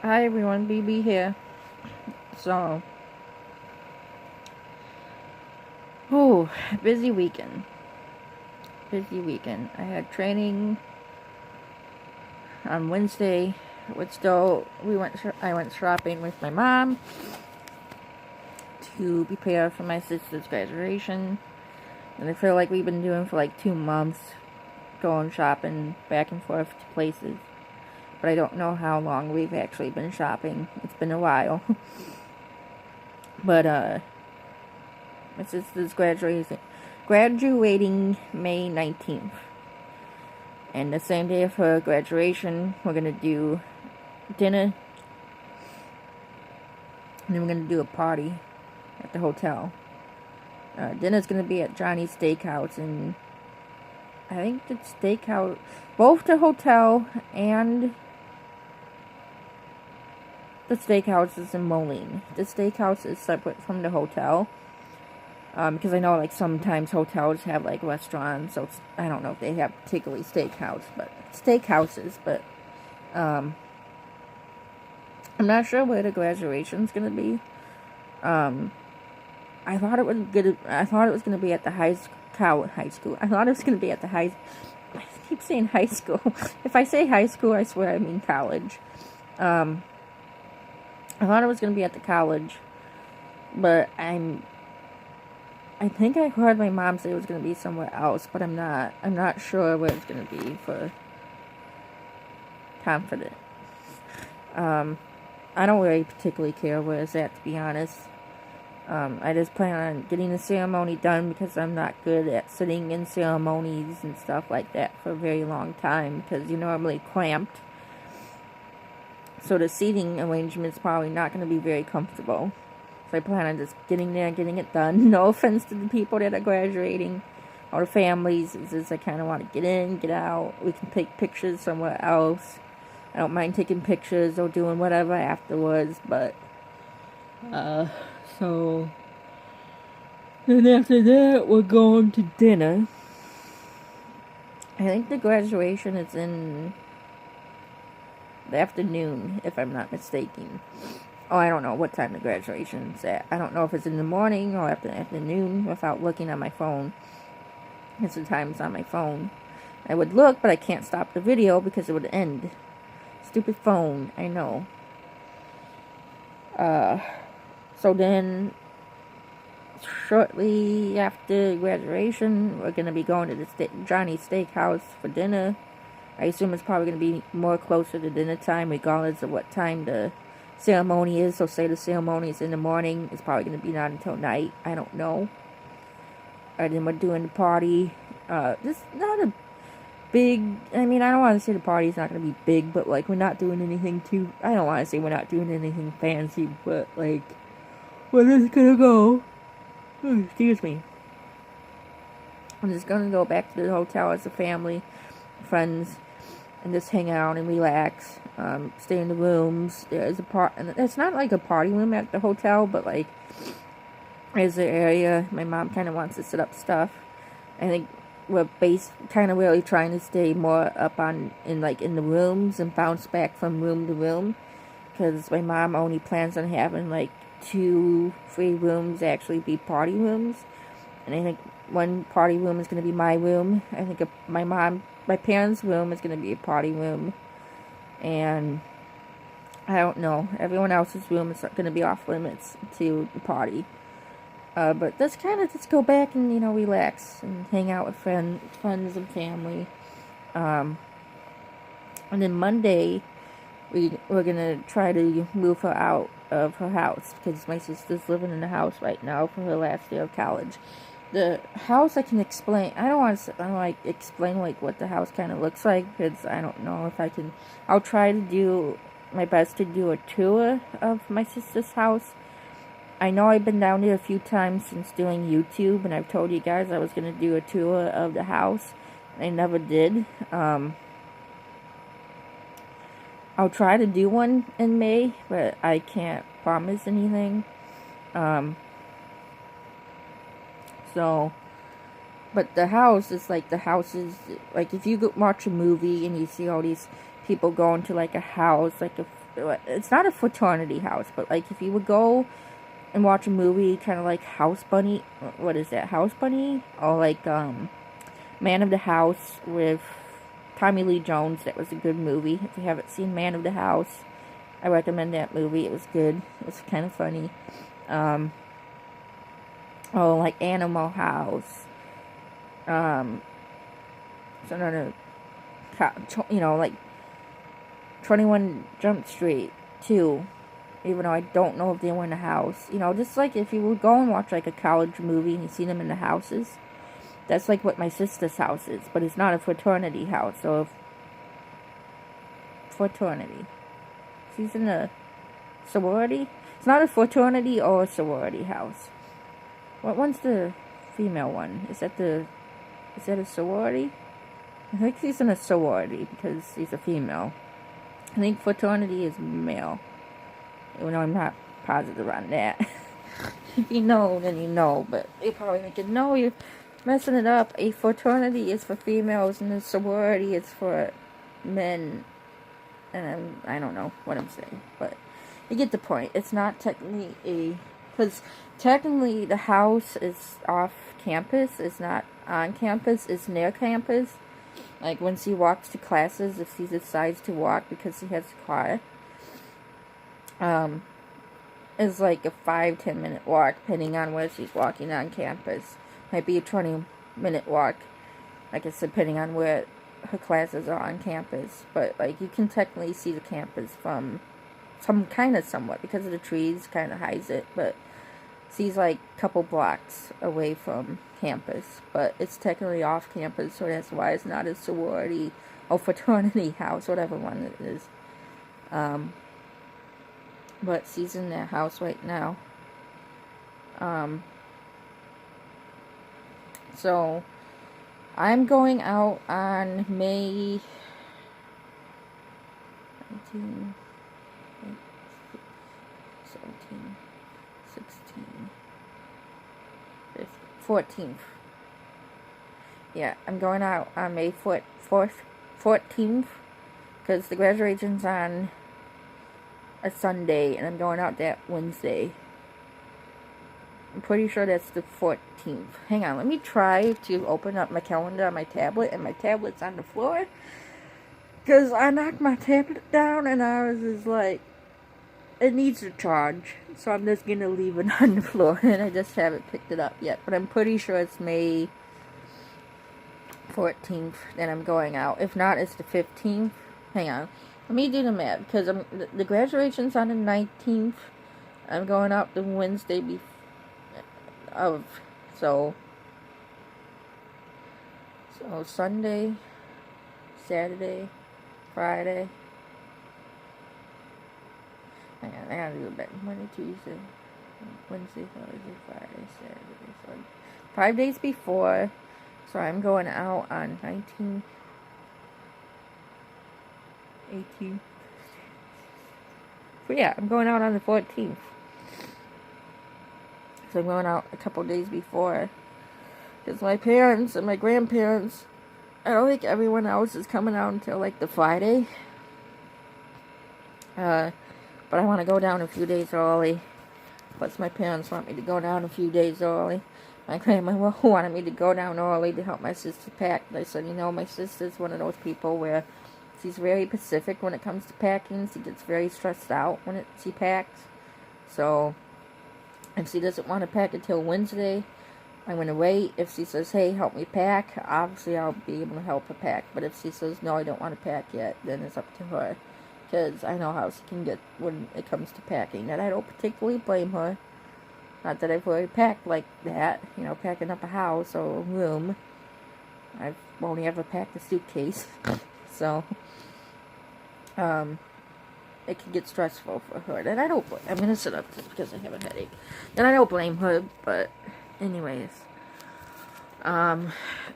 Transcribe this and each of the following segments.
Hi everyone, BB here. So, oh, busy weekend. Busy weekend. I had training on Wednesday. I went shopping with my mom to prepare for my sister's graduation. And I feel like we've been doing for like 2 months, going shopping back and forth to places. But I don't know how long we've actually been shopping. It's been a while. But my sister's graduating May 19th. And the same day of her graduation, we're going to do dinner. And then we're going to do a party at the hotel. Dinner's going to be at Johnny's Steakhouse. And I think the steakhouse, both the hotel and the steakhouse is in Moline. The steakhouse is separate from the hotel. Because I know, like, sometimes hotels have, like, restaurants, so I don't know if they have particularly steakhouses, but, I'm not sure where the graduation's gonna be. I thought it was gonna be at the high school. I thought it was gonna be at the high. I keep saying high school. If I say high school, I swear I mean college. I thought it was gonna be at the college, but I think I heard my mom say it was going to be somewhere else, but I'm not sure where it's going to be for confident. I don't really particularly care where it's at, to be honest. I just plan on getting the ceremony done because I'm not good at sitting in ceremonies and stuff like that for a very long time because you're normally cramped. So the seating arrangement's probably not going to be very comfortable. So I plan on just getting there and getting it done. No offense to the people that are graduating or the families. It's just I kind of want to get in, get out. We can take pictures somewhere else. I don't mind taking pictures or doing whatever afterwards, but so then after that we're going to dinner. I think the graduation is in the afternoon, if I'm not mistaken. Oh, I don't know what time the graduation's at. I don't know if it's in the morning or afternoon without looking at my phone. It's the times on my phone. I would look, but I can't stop the video because it would end. Stupid phone, I know. So then, shortly after graduation, we're going to be going to the Johnny's Steakhouse for dinner. I assume it's probably going to be more closer to dinner time, regardless of what time the ceremony is. So say the ceremony is in the morning, it's probably going to be not until night. I don't know. And then we're doing the party. Just not a big, I don't want to say the party's not going to be big, but like we're not doing anything too, I don't want to say we're not doing anything fancy, but like we're just going to go, excuse me. I'm just going to go back to the hotel as a family, friends, and just hang out and relax. Stay in the rooms. There's and it's not like a party room at the hotel, but like there's an area my mom kind of wants to set up stuff. I think we're kind of really trying to stay more up in the rooms and bounce back from room to room, because my mom only plans on having like 2-3 rooms actually be party rooms, and I think one party room is going to be my room. I think my parents' room is going to be a party room. And I don't know. Everyone else's room is going to be off limits to the party. But let's kind of just go back and, relax and hang out with friends and family. And then Monday, we're going to try to move her out of her house because my sister's living in the house right now for her last year of college. The house I can explain. I don't want to explain like what the house kind of looks like because I don't know if I can. I'll try to do my best to do a tour of my sister's house. I know I've been down there a few times since doing YouTube, and I've told you guys I was going to do a tour of the house. I never did. I'll try to do one in May, but I can't promise anything. So, but the house is like if you go watch a movie and you see all these people going to like a house, like it's not a fraternity house, but like if you would go and watch a movie, kind of like House Bunny, what is that, House Bunny, or like Man of the House with Tommy Lee Jones. That was a good movie. If you haven't seen Man of the House, I recommend that movie. It was good. It was kind of funny. Oh, like Animal House. It's another, like 21 Jump Street 2. Even though I don't know if they were in the house. Just like if you would go and watch like a college movie and you see them in the houses. That's like what my sister's house is. But it's not a fraternity house. So, fraternity. She's in a sorority. It's not a fraternity or a sorority house. What one's the female one? Is that a sorority? I think she's in a sorority because she's a female. I think fraternity is male. Even though I'm not positive on that. If you know, then you know. But you're probably thinking, no, you're messing it up. A fraternity is for females and a sorority is for men. And I don't know what I'm saying. But you get the point. It's not technically because technically the house is off campus. It's not on campus. It's near campus. Like when she walks to classes, if she decides to walk because she has a car, is like a 5-10 minute walk, depending on where she's walking on campus. Might be a 20-minute walk, like I said, depending on where her classes are on campus. But like you can technically see the campus from somewhat because of the trees, kind of hides it. But she's like a couple blocks away from campus, but it's technically off campus, so that's why it's not a sorority or fraternity house, whatever one it is. But she's in that house right now. So I'm going out on May 19, 17, 16, 14th. Yeah, I'm going out on May 14th, because the graduation's on a Sunday, and I'm going out that Wednesday. I'm pretty sure that's the 14th. Hang on, let me try to open up my calendar on my tablet, and my tablet's on the floor, because I knocked my tablet down, and I was just like, it needs to charge, so I'm just going to leave it on the floor, and I just haven't picked it up yet, but I'm pretty sure it's May 14th that I'm going out. If not, it's the 15th. Hang on, let me do the math, because the graduation's on the 19th. I'm going out the Wednesday so Sunday, Saturday, Friday. Hang on, I gotta do it back. Monday, Tuesday, Wednesday, Thursday, Friday, Saturday, Sunday. 5 days before. So I'm going out on 19, 18. But yeah, I'm going out on the 14th. So I'm going out a couple days before. Because my parents and my grandparents, I don't think everyone else is coming out until like the Friday. But I want to go down a few days early. Plus my parents want me to go down a few days early. My grandma wanted me to go down early to help my sister pack. I said, my sister's one of those people where she's very specific when it comes to packing. She gets very stressed out when she packs. So, if she doesn't want to pack until Wednesday, I'm going to wait. If she says, hey, help me pack, obviously I'll be able to help her pack. But if she says, no, I don't want to pack yet, then it's up to her. Because I know how she can get when it comes to packing. And I don't particularly blame her. Not that I've already packed like that, packing up a house or a room. I've only ever packed a suitcase. So, it can get stressful for her. And I don't I'm going to sit up just because I have a headache. And I don't blame her, but anyways.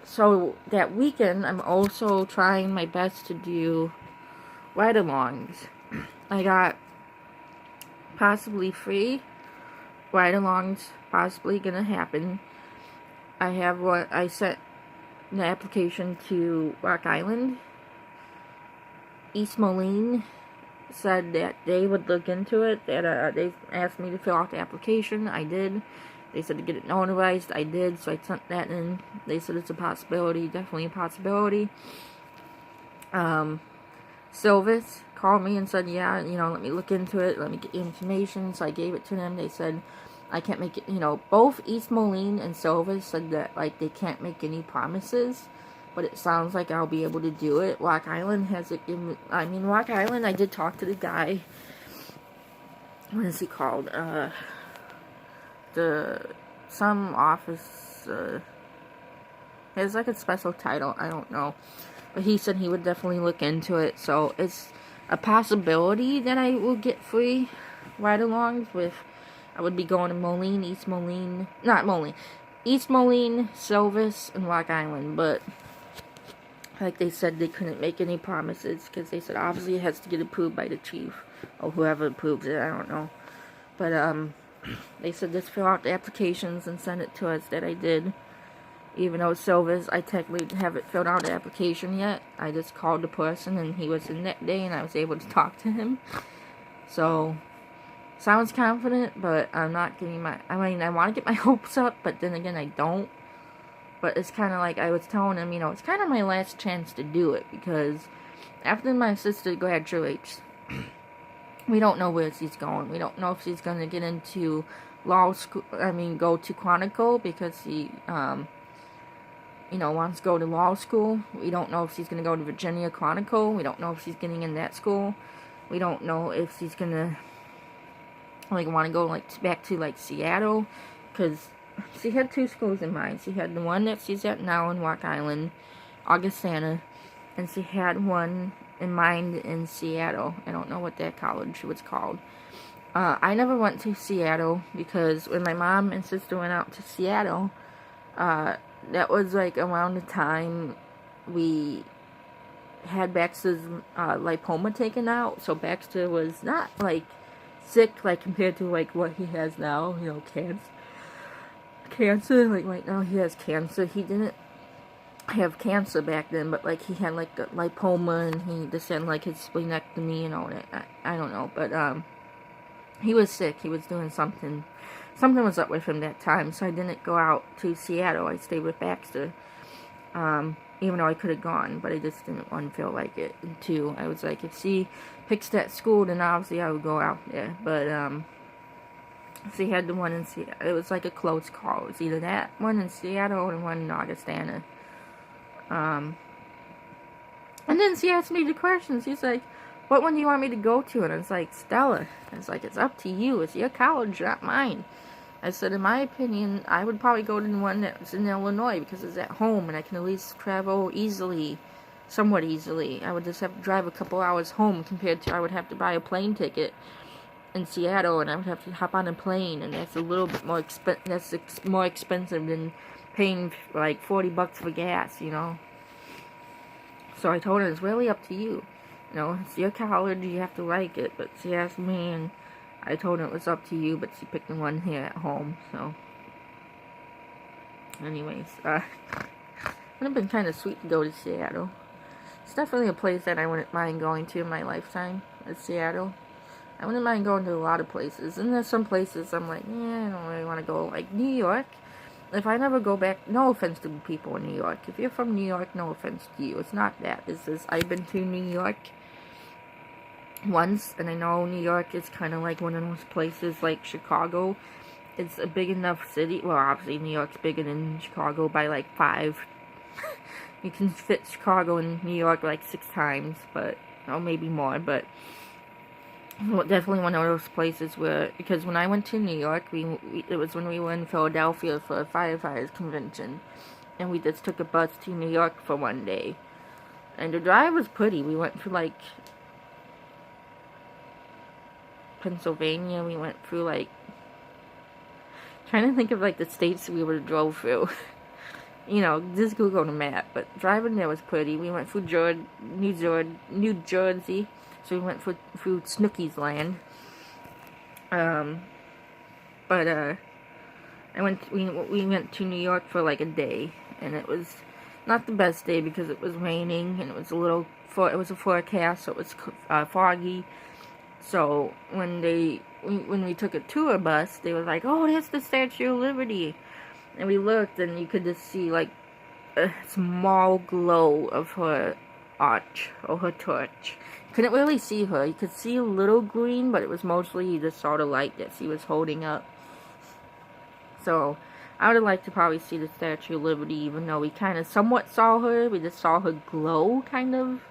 So that weekend, I'm also trying my best to do ride-alongs. I got possibly free ride-alongs possibly gonna happen. I sent an application to Rock Island East Moline said that they would look into it. That they asked me to fill out the application. I did. They said to get it notarized. I did, so I sent that in. They said it's a possibility, definitely a possibility. Silvis called me and said, yeah, let me look into it, let me get the information. So I gave it to them. They said I can't make it, both East Moline and Silvis said that, like, they can't make any promises, but it sounds like I'll be able to do it. Rock Island has it, Rock Island, I did talk to the guy, what is he called, some office, has like a special title, I don't know. But he said he would definitely look into it. So it's a possibility that I will get free ride-alongs with. I would be going to Moline, East Moline, Silvis, and Rock Island. But like they said, they couldn't make any promises because they said obviously it has to get approved by the chief or whoever approves it. I don't know. But they said just fill out the applications and send it to us. That I did. Even though Silvis, I technically haven't filled out the application yet. I just called the person and he was in that day and I was able to talk to him. So, sounds confident, but I'm not getting I want to get my hopes up, but then again, I don't. But it's kind of like I was telling him, it's kind of my last chance to do it because after my sister graduates, we don't know where she's going. We don't know if she's going to get into law school, go to Quantico because she, wants to go to law school. We don't know if she's going to go to Virginia Quantico. We don't know if she's getting in that school. We don't know if she's going to, want to go, back to, Seattle. Because she had two schools in mind. She had the one that she's at now in Rock Island, Augustana. And she had one in mind in Seattle. I don't know what that college was called. I never went to Seattle because when my mom and sister went out to Seattle, that was around the time we had Baxter's lipoma taken out. So Baxter was not sick compared to what he has now. Cancer. Right now he has cancer. He didn't have cancer back then, but he had the lipoma and he just had his splenectomy and all that. I don't know, but he was sick. He was doing something. Something was up with him that time, so I didn't go out to Seattle. I stayed with Baxter, even though I could have gone, but I just didn't feel like it. And two, I was like, if she picks that school, then obviously I would go out there. But she had the one in Seattle. It was a close call. It was either that one in Seattle or the one in Augustana. And then she asked me the question. She's like, what one do you want me to go to? And I was like, Stella. I was like, it's up to you. It's your college, not mine. I said, in my opinion, I would probably go to the one that was in Illinois because it's at home and I can at least travel easily, somewhat easily. I would just have to drive a couple hours home compared to I would have to buy a plane ticket in Seattle and I would have to hop on a plane, and that's a little bit more more expensive than paying $40 for gas, So I told her, it's really up to you. It's your college, you have to like it. But she asked me, and I told her it was up to you, but she picked the one here at home, so. Anyways, it would have been kind of sweet to go to Seattle. It's definitely a place that I wouldn't mind going to in my lifetime, is Seattle. I wouldn't mind going to a lot of places, and there's some places I'm like, yeah, I don't really want to go, New York. If I never go back, no offense to people in New York. If you're from New York, no offense to you. It's not that. It's just, I've been to New York once, and I know New York is kind of like one of those places like Chicago. It's a big enough city. Well, obviously New York's bigger than Chicago by 5. You can fit Chicago and New York 6 times, but, or maybe more, but definitely one of those places where, because when I went to New York, it was when we were in Philadelphia for a firefighters convention, and we just took a bus to New York for one day, and the drive was pretty. We went through Pennsylvania. We went through trying to think of the states we would have drove through. Just Google the map. But driving there was pretty. We went through New Jersey. So we went through Snooki's Land. We went to New York for a day, and it was not the best day because it was raining and it was a forecast, so it was foggy. So when we took a tour bus, they were like, "Oh, that's the Statue of Liberty," and we looked, and you could just see like a small glow of her arch or her torch. Couldn't really see her. You could see a little green, but it was mostly the sort of light that she was holding up. So I would have liked to probably see the Statue of Liberty, even though we kind of somewhat saw her. We just saw her glow, kind of.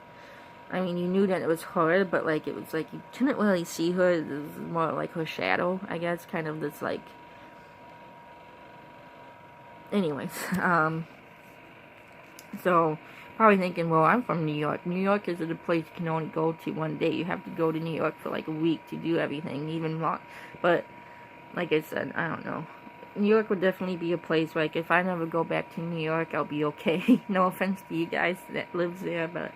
I mean, you knew that it was her, but like it was like you couldn't really see her. It was more like her shadow, I guess. Kind of this like. Anyways, so probably thinking, well, I'm from New York. New York isn't a place you can only go to one day. You have to go to New York for like a week to do everything, even more. But like I said, I don't know. New York would definitely be a place like if I never go back to New York, I'll be okay. No offense to you guys that lives there, but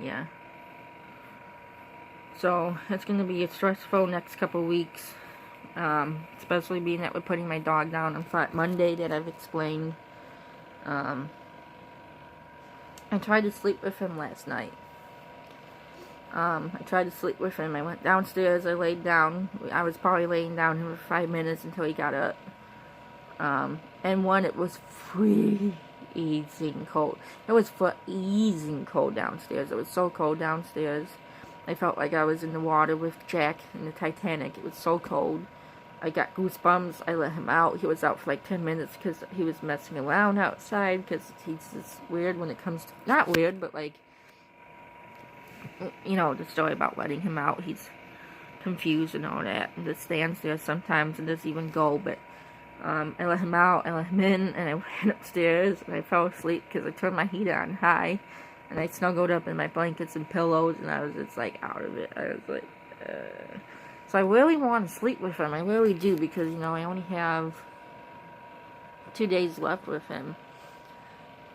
yeah. So it's gonna be a stressful next couple weeks, especially being that we're putting my dog down on Monday that I've explained. I tried to sleep with him last night. I tried to sleep with him. I went downstairs, I laid down. I was probably laying down for 5 minutes until he got up. And it was freezing cold. It was freezing cold downstairs. It was so cold downstairs. I felt like I was in the water with Jack in the Titanic. It was so cold. I got goosebumps. I let him out. He was out for like 10 minutes because he was messing around outside because he's just weird when it comes to... Not weird, but like... You know, the story about letting him out. He's confused and all that. And just stands there sometimes and doesn't even go. But I let him out. I let him in. And I went upstairs. And I fell asleep because I turned my heat on high. And I snuggled up in my blankets and pillows. And I was just like out of it. I was like... So I really want to sleep with him. I really do. Because, you know, I only have 2 days left with him.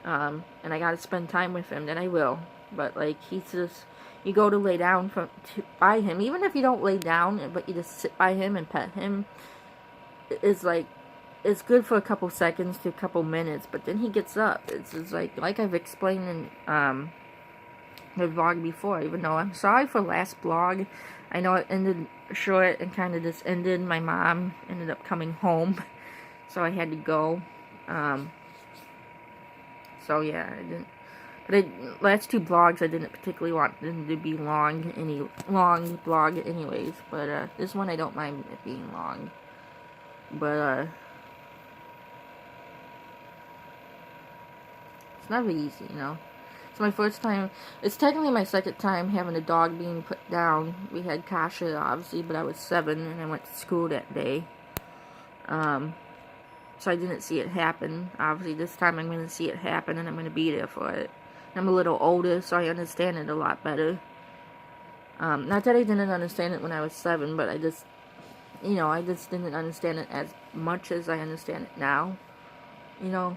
And I got to spend time with him. Then I will. But, like, he's just... You go to lay down by him, even if you don't lay down, but you just sit by him and pet him, it's like, it's good for a couple seconds to a couple minutes, but then he gets up. It's just like I've explained in the vlog before, even though I'm sorry for last vlog. I know it ended short and kind of just ended. My mom ended up coming home, so I had to go. So yeah, I didn't. But last 2 vlogs, I didn't particularly want them to be long vlog anyways. But this one, I don't mind it being long. But it's never easy, you know. It's my first time. It's technically my second time having a dog being put down. We had Kasha, obviously, but I was 7 and I went to school that day. So I didn't see it happen. Obviously, this time I'm going to see it happen and I'm going to be there for it. I'm a little older, so I understand it a lot better. Not that I didn't understand it when I was 7, but I just, you know, I just didn't understand it as much as I understand it now, you know.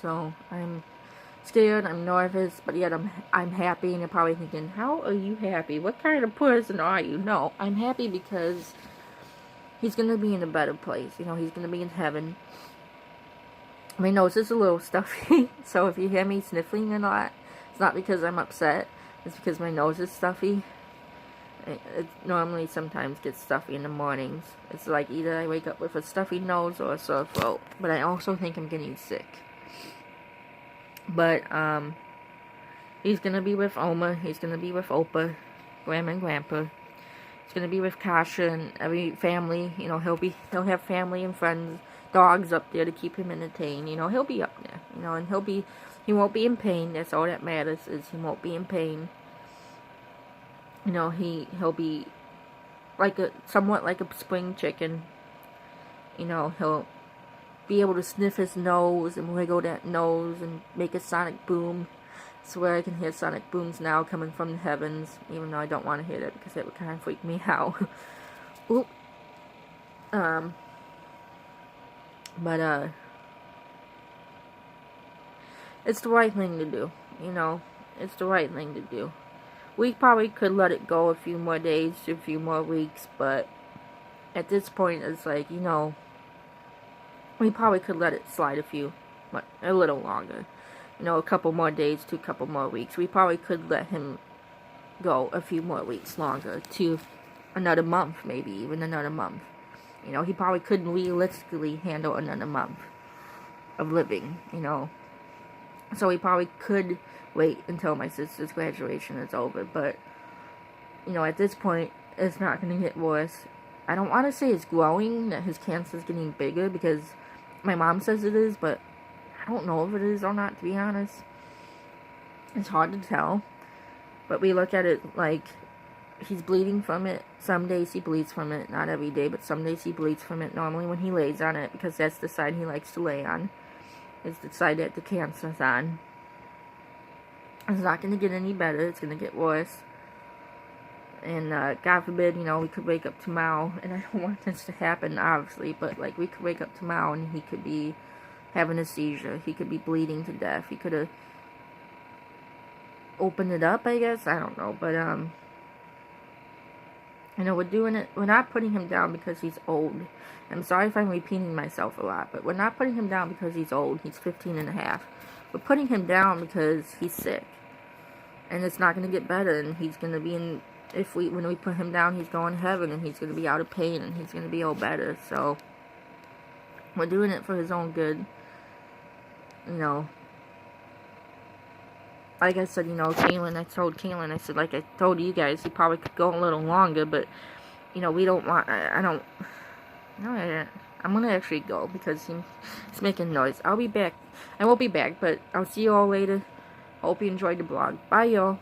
So I'm scared, I'm nervous, but yet I'm happy, and you're probably thinking, how are you happy? What kind of person are you? No, I'm happy because he's gonna be in a better place, you know. He's gonna be in heaven. My nose is a little stuffy, so if you hear me sniffling a lot, it's not because I'm upset, it's because my nose is stuffy. It normally sometimes gets stuffy in the mornings. It's like either I wake up with a stuffy nose or a sore throat, but I also think I'm getting sick. But, he's gonna be with Oma, he's gonna be with Opa, Grandma and Grandpa. He's gonna be with Kasha and every family, you know, he'll have family and friends, dogs up there to keep him entertained, you know, he'll be up there, you know, and he won't be in pain. That's all that matters, is he won't be in pain. You know, he'll be like somewhat like a spring chicken. You know, he'll be able to sniff his nose and wiggle that nose and make a sonic boom. I swear I can hear sonic booms now coming from the heavens, even though I don't want to hear that because that would kind of freak me out. Oop. But, it's the right thing to do, you know, it's the right thing to do. We probably could let it go a few more days, a few more weeks, but at this point, it's like, you know, we probably could let it slide a little longer. You know, a couple more days to a couple more weeks. We probably could let him go a few more weeks longer, to another month, maybe even another month. You know, he probably couldn't realistically handle another month of living, you know. So we probably could wait until my sister's graduation is over, but, you know, at this point, it's not going to get worse. I don't want to say it's growing, that his cancer is getting bigger, because my mom says it is, but I don't know if it is or not, to be honest. It's hard to tell. But we look at it like he's bleeding from it. Some days he bleeds from it, not every day, but some days he bleeds from it normally when he lays on it, because that's the side he likes to lay on. It's the side that the cancer's on. It's not going to get any better. It's going to get worse. And God forbid, you know, we could wake up tomorrow, and I don't want this to happen, obviously, but like we could wake up tomorrow and he could be having a seizure. He could be bleeding to death. He could have opened it up, I guess. I don't know, but you know, we're not putting him down because he's old. I'm sorry if I'm repeating myself a lot, but we're not putting him down because he's old. He's 15 and a half. We're putting him down because he's sick. And it's not going to get better, and he's going to be in, when we put him down, he's going to heaven, and he's going to be out of pain, and he's going to be all better. So, we're doing it for his own good. You know, like I said, you know, I told Kaylin, I said, like I told you guys, he probably could go a little longer, but, you know, we don't want, I'm going to actually go, because he's making noise. I'll be back. I won't be back, but I'll see you all later. Hope you enjoyed the vlog. Bye, y'all.